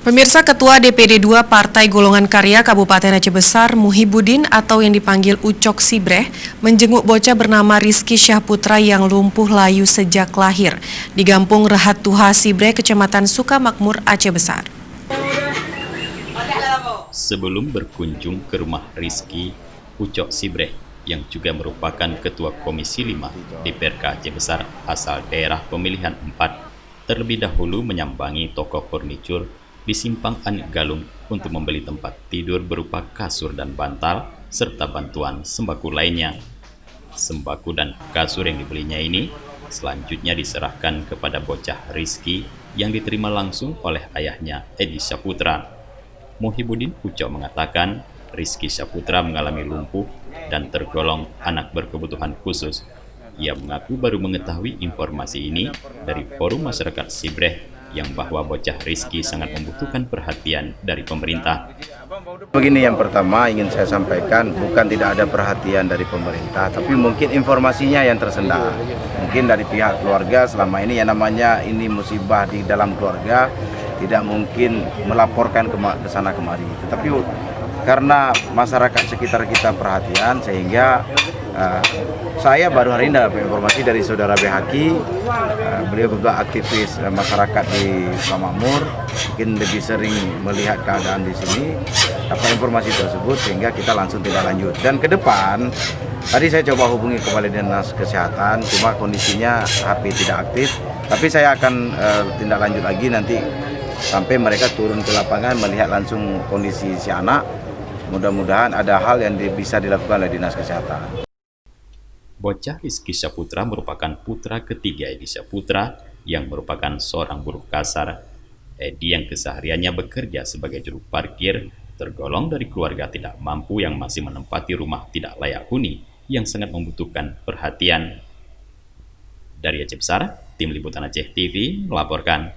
Pemirsa, Ketua DPD 2 Partai Golongan Karya Kabupaten Aceh Besar, Muhibudin atau yang dipanggil Ucok Sibreh, menjenguk bocah bernama Rizky Syahputra yang lumpuh layu sejak lahir di Kampung Rehat Tuha Sibreh, Kecamatan Sukamakmur, Aceh Besar. Sebelum berkunjung ke rumah Rizky, Ucok Sibreh yang juga merupakan Ketua Komisi 5 DPRK Aceh Besar asal daerah pemilihan 4, terlebih dahulu menyambangi toko furnitur di Simpang Anik Galung untuk membeli tempat tidur berupa kasur dan bantal, serta bantuan sembako lainnya. Sembako dan kasur yang dibelinya ini selanjutnya diserahkan kepada bocah Rizky yang diterima langsung oleh ayahnya, Edi Syahputra. Muhibudin Ucok mengatakan Rizky Syahputra mengalami lumpuh dan tergolong anak berkebutuhan khusus. Ia mengaku baru mengetahui informasi ini dari forum masyarakat Sibreh yang bahwa bocah Rizky sangat membutuhkan perhatian dari pemerintah. Begini, yang pertama ingin saya sampaikan, bukan tidak ada perhatian dari pemerintah, tapi mungkin informasinya yang tersendat. Mungkin dari pihak keluarga selama ini yang namanya ini musibah di dalam keluarga, tidak mungkin melaporkan ke sana kemari. Tetapi karena masyarakat sekitar kita perhatian, sehingga saya baru hari ini dapat informasi dari saudara Behaki. Beliau juga aktivis masyarakat di Sukamakmur, mungkin lebih sering melihat keadaan di sini, dapat informasi tersebut sehingga kita langsung tindak lanjut. Dan ke depan, tadi saya coba hubungi Kepala Dinas Kesehatan, cuma kondisinya HP tidak aktif, tapi saya akan tindak lanjut lagi nanti sampai mereka turun ke lapangan melihat langsung kondisi si anak. Mudah-mudahan ada hal yang bisa dilakukan oleh Dinas Kesehatan. Bocah Rizky Syahputra merupakan putra ketiga Edi Syahputra yang merupakan seorang buruh kasar. Edi yang kesehariannya bekerja sebagai juru parkir tergolong dari keluarga tidak mampu yang masih menempati rumah tidak layak huni yang sangat membutuhkan perhatian. Dari Aceh Besar, Tim Liputan Aceh TV melaporkan.